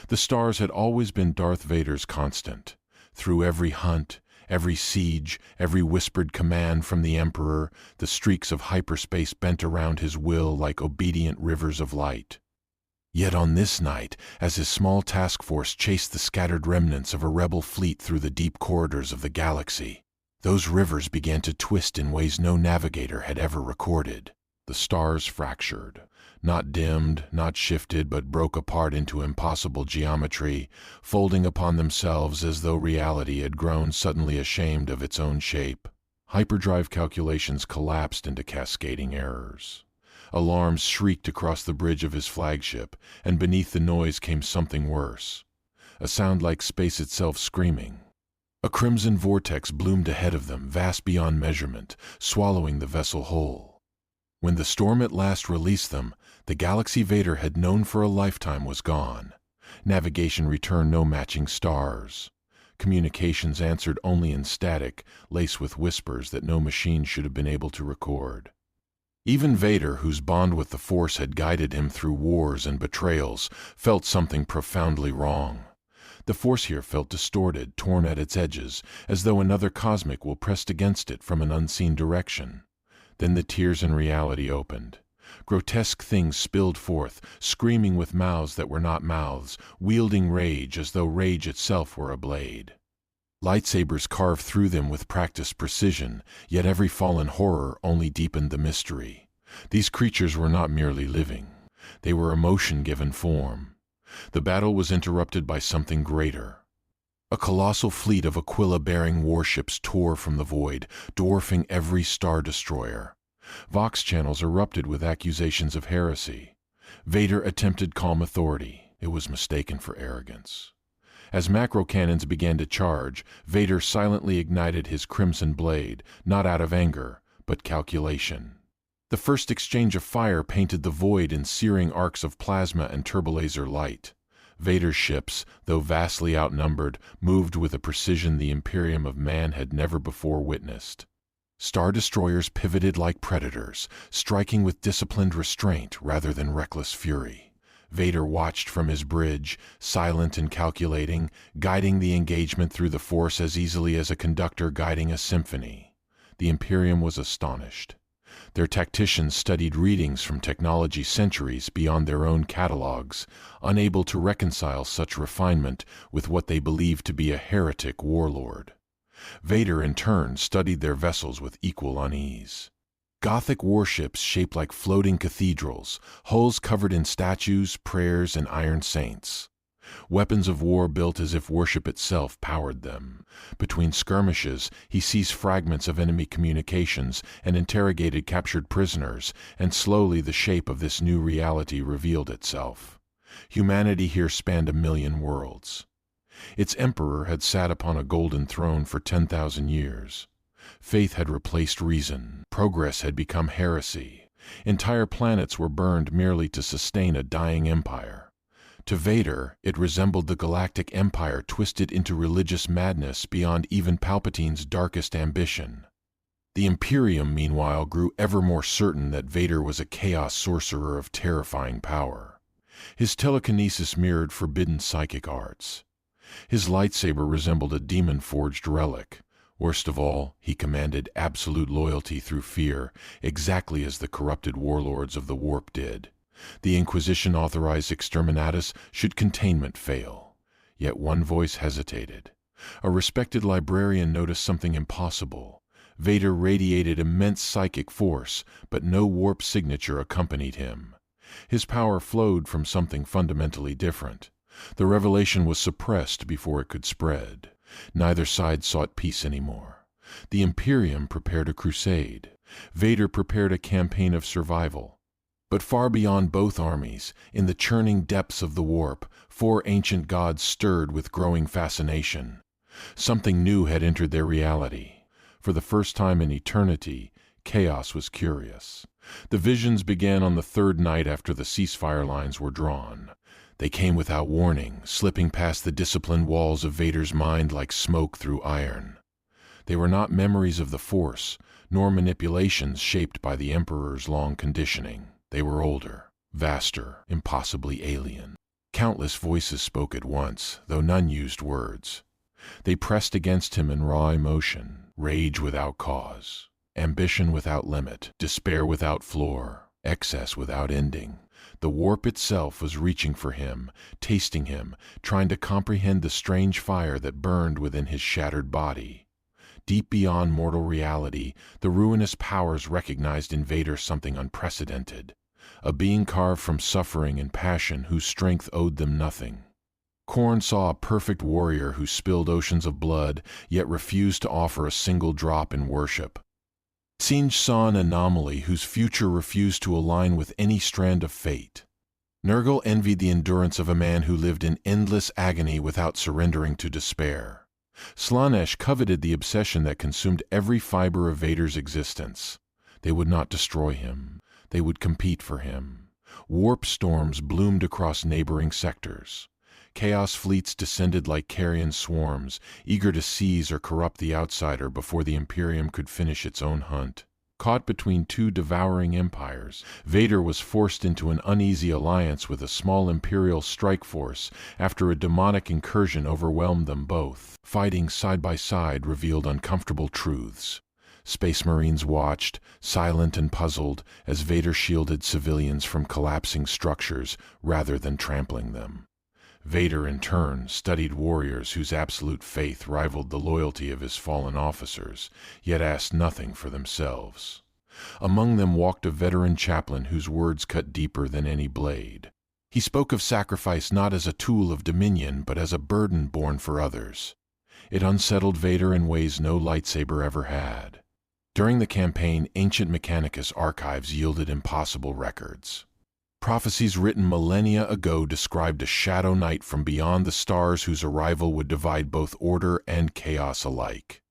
The stars had always been Darth Vader's constant. Through every hunt, every siege, every whispered command from the Emperor, the streaks of hyperspace bent around his will like obedient rivers of light. Yet on this night, as his small task force chased the scattered remnants of a rebel fleet through the deep corridors of the galaxy, those rivers began to twist in ways no navigator had ever recorded. The stars fractured, not dimmed, not shifted, but broke apart into impossible geometry, folding upon themselves as though reality had grown suddenly ashamed of its own shape. Hyperdrive calculations collapsed into cascading errors. Alarms shrieked across the bridge of his flagship, and beneath the noise came something worse. A sound like space itself screaming. A crimson vortex bloomed ahead of them, vast beyond measurement, swallowing the vessel whole. When the storm at last released them, the galaxy Vader had known for a lifetime was gone. Navigation returned no matching stars. Communications answered only in static, laced with whispers that no machine should have been able to record. Even Vader, whose bond with the Force had guided him through wars and betrayals, felt something profoundly wrong. The Force here felt distorted, torn at its edges, as though another cosmic will pressed against it from an unseen direction. Then the tears in reality opened. Grotesque things spilled forth, screaming with mouths that were not mouths, wielding rage as though rage itself were a blade. Lightsabers carved through them with practiced precision, yet every fallen horror only deepened the mystery. These creatures were not merely living. They were emotion given form. The battle was interrupted by something greater. A colossal fleet of Aquila-bearing warships tore from the void, dwarfing every star destroyer. Vox channels erupted with accusations of heresy. Vader attempted calm authority. It was mistaken for arrogance. As macro cannons began to charge, Vader silently ignited his crimson blade, not out of anger, but calculation. The first exchange of fire painted the void in searing arcs of plasma and turbolaser light. Vader's ships, though vastly outnumbered, moved with a precision the Imperium of Man had never before witnessed. Star destroyers pivoted like predators, striking with disciplined restraint rather than reckless fury. Vader watched from his bridge, silent and calculating, guiding the engagement through the Force as easily as a conductor guiding a symphony. The Imperium was astonished. Their tacticians studied readings from technology centuries beyond their own catalogs, unable to reconcile such refinement with what they believed to be a heretic warlord. Vader, in turn, studied their vessels with equal unease. Gothic warships shaped like floating cathedrals, hulls covered in statues, prayers, and iron saints. Weapons of war built as if worship itself powered them. Between skirmishes, he seized fragments of enemy communications and interrogated captured prisoners, and slowly the shape of this new reality revealed itself. Humanity here spanned 1,000,000 worlds. Its emperor had sat upon a golden throne for 10,000 years. Faith had replaced reason. Progress had become heresy. Entire planets were burned merely to sustain a dying empire. To Vader, it resembled the galactic empire twisted into religious madness beyond even Palpatine's darkest ambition. The Imperium, meanwhile, grew ever more certain that Vader was a chaos sorcerer of terrifying power. His telekinesis mirrored forbidden psychic arts. His lightsaber resembled a demon-forged relic. Worst of all, he commanded absolute loyalty through fear, exactly as the corrupted warlords of the Warp did. The Inquisition authorized exterminatus should containment fail. Yet one voice hesitated. A respected librarian noticed something impossible. Vader radiated immense psychic force, but no warp signature accompanied him. His power flowed from something fundamentally different. The revelation was suppressed before it could spread. Neither side sought peace anymore. The Imperium prepared a crusade. Vader prepared a campaign of survival. But far beyond both armies, in the churning depths of the warp, 4 ancient gods stirred with growing fascination. Something new had entered their reality. For the first time in eternity, chaos was curious. The visions began on the 3rd night after the ceasefire lines were drawn. They came without warning, slipping past the disciplined walls of Vader's mind like smoke through iron. They were not memories of the Force, nor manipulations shaped by the Emperor's long conditioning. They were older, vaster, impossibly alien. Countless voices spoke at once, though none used words. They pressed against him in raw emotion, rage without cause, ambition without limit, despair without floor, excess without ending. The warp itself was reaching for him, tasting him, trying to comprehend the strange fire that burned within his shattered body. Deep beyond mortal reality, the ruinous powers recognized in Vader something unprecedented, a being carved from suffering and passion whose strength owed them nothing. Khorne saw a perfect warrior who spilled oceans of blood, yet refused to offer a single drop in worship. Tsinj saw an anomaly whose future refused to align with any strand of fate. Nurgle envied the endurance of a man who lived in endless agony without surrendering to despair. Slaanesh coveted the obsession that consumed every fiber of Vader's existence. They would not destroy him. They would compete for him. Warp storms bloomed across neighboring sectors. Chaos fleets descended like carrion swarms, eager to seize or corrupt the outsider before the Imperium could finish its own hunt. Caught between two devouring empires, Vader was forced into an uneasy alliance with a small Imperial strike force after a demonic incursion overwhelmed them both. Fighting side by side revealed uncomfortable truths. Space Marines watched, silent and puzzled, as Vader shielded civilians from collapsing structures rather than trampling them. Vader, in turn, studied warriors whose absolute faith rivaled the loyalty of his fallen officers, yet asked nothing for themselves. Among them walked a veteran chaplain whose words cut deeper than any blade. He spoke of sacrifice not as a tool of dominion, but as a burden borne for others. It unsettled Vader in ways no lightsaber ever had. During the campaign, ancient Mechanicus archives yielded impossible records. Prophecies written millennia ago described a shadow knight from beyond the stars whose arrival would divide both order and chaos alike.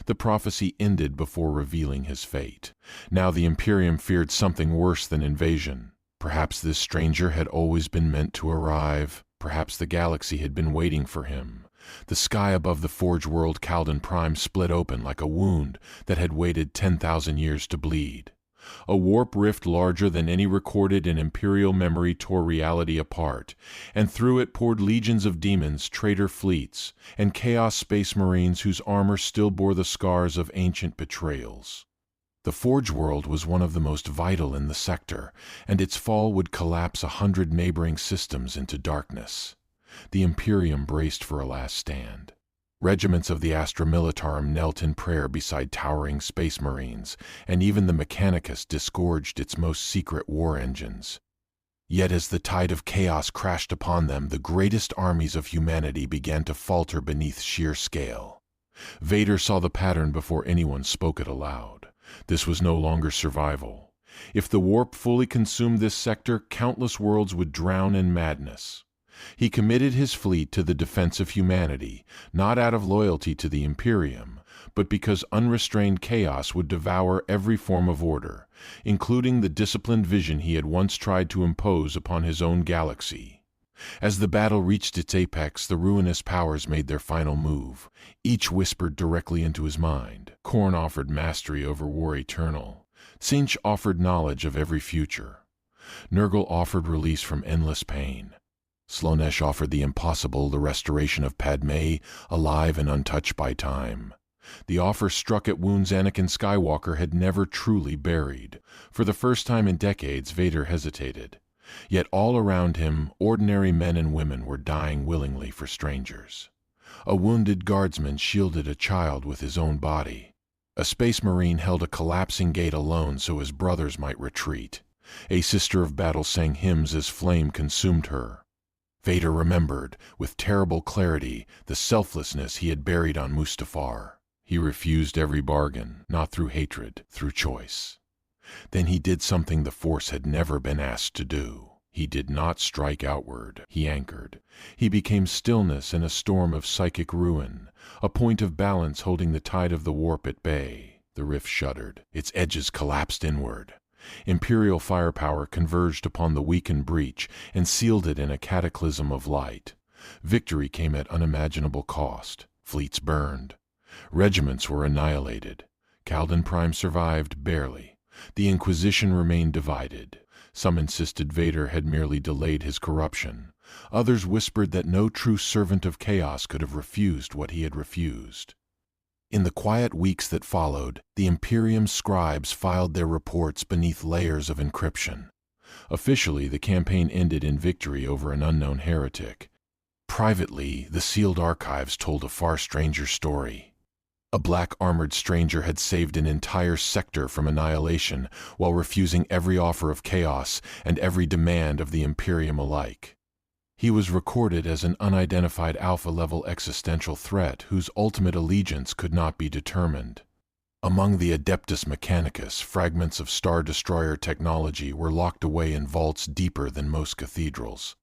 The prophecy ended before revealing his fate. Now the Imperium feared something worse than invasion. Perhaps this stranger had always been meant to arrive. Perhaps the galaxy had been waiting for him. The sky above the Forge world Caldon Prime split open like a wound that had waited 10,000 years to bleed. A warp rift larger than any recorded in Imperial memory tore reality apart, and through it poured legions of demons, traitor fleets, and Chaos Space Marines whose armor still bore the scars of ancient betrayals. The Forge world was one of the most vital in the sector, and its fall would collapse 100 neighboring systems into darkness. The Imperium braced for a last stand. Regiments of the Astra Militarum knelt in prayer beside towering Space Marines, and even the Mechanicus disgorged its most secret war engines. Yet as the tide of chaos crashed upon them, the greatest armies of humanity began to falter beneath sheer scale. Vader saw the pattern before anyone spoke it aloud. This was no longer survival. If the warp fully consumed this sector, countless worlds would drown in madness. He committed his fleet to the defense of humanity, not out of loyalty to the Imperium, but because unrestrained chaos would devour every form of order, including the disciplined vision he had once tried to impose upon his own galaxy. As the battle reached its apex, the ruinous powers made their final move. Each whispered directly into his mind. Khorne offered mastery over war eternal. Tsinj offered knowledge of every future. Nurgle offered release from endless pain. Slaanesh offered the impossible, the restoration of Padme, alive and untouched by time. The offer struck at wounds Anakin Skywalker had never truly buried. For the first time in decades, Vader hesitated. Yet all around him, ordinary men and women were dying willingly for strangers. A wounded guardsman shielded a child with his own body. A Space Marine held a collapsing gate alone so his brothers might retreat. A sister of battle sang hymns as flame consumed her. Vader remembered, with terrible clarity, the selflessness he had buried on Mustafar. He refused every bargain, not through hatred, through choice. Then he did something the Force had never been asked to do. He did not strike outward, he anchored. He became stillness in a storm of psychic ruin, a point of balance holding the tide of the warp at bay. The rift shuddered, its edges collapsed inward. Imperial firepower converged upon the weakened breach and sealed it in a cataclysm of light. Victory came at unimaginable cost. Fleets burned. Regiments were annihilated. Caldon Prime survived barely. The Inquisition remained divided. Some insisted Vader had merely delayed his corruption. Others whispered that no true servant of chaos could have refused what he had refused. In the quiet weeks that followed, the Imperium's scribes filed their reports beneath layers of encryption. Officially, the campaign ended in victory over an unknown heretic. Privately, the sealed archives told a far stranger story. A black-armored stranger had saved an entire sector from annihilation while refusing every offer of chaos and every demand of the Imperium alike. He was recorded as an unidentified alpha-level existential threat whose ultimate allegiance could not be determined. Among the Adeptus Mechanicus, fragments of Star Destroyer technology were locked away in vaults deeper than most cathedrals.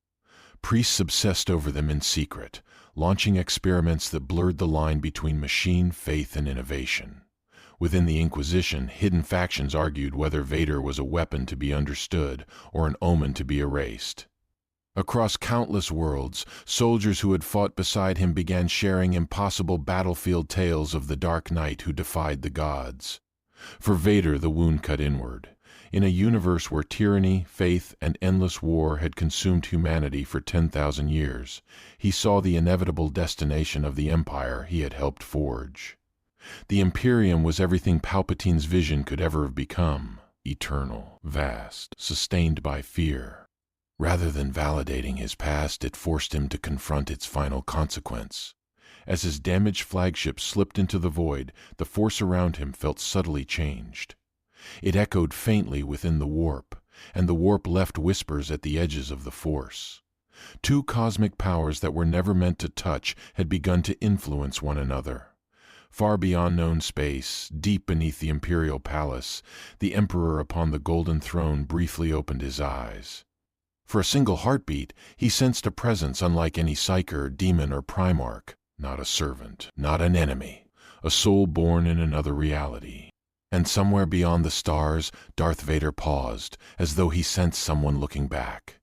Priests obsessed over them in secret, launching experiments that blurred the line between machine, faith, and innovation. Within the Inquisition, hidden factions argued whether Vader was a weapon to be understood or an omen to be erased. Across countless worlds, soldiers who had fought beside him began sharing impossible battlefield tales of the Dark Knight who defied the gods. For Vader, the wound cut inward. In a universe where tyranny, faith, and endless war had consumed humanity for 10,000 years, he saw the inevitable destination of the empire he had helped forge. The Imperium was everything Palpatine's vision could ever have become: eternal, vast, sustained by fear. Rather than validating his past, it forced him to confront its final consequence. As his damaged flagship slipped into the void, the force around him felt subtly changed. It echoed faintly within the warp, and the warp left whispers at the edges of the force. Two cosmic powers that were never meant to touch had begun to influence one another. Far beyond known space, deep beneath the imperial palace, the Emperor upon the golden throne briefly opened his eyes. For a single heartbeat, he sensed a presence unlike any psyker, demon, or primarch. Not a servant, not an enemy, a soul born in another reality. And somewhere beyond the stars, Darth Vader paused, as though he sensed someone looking back.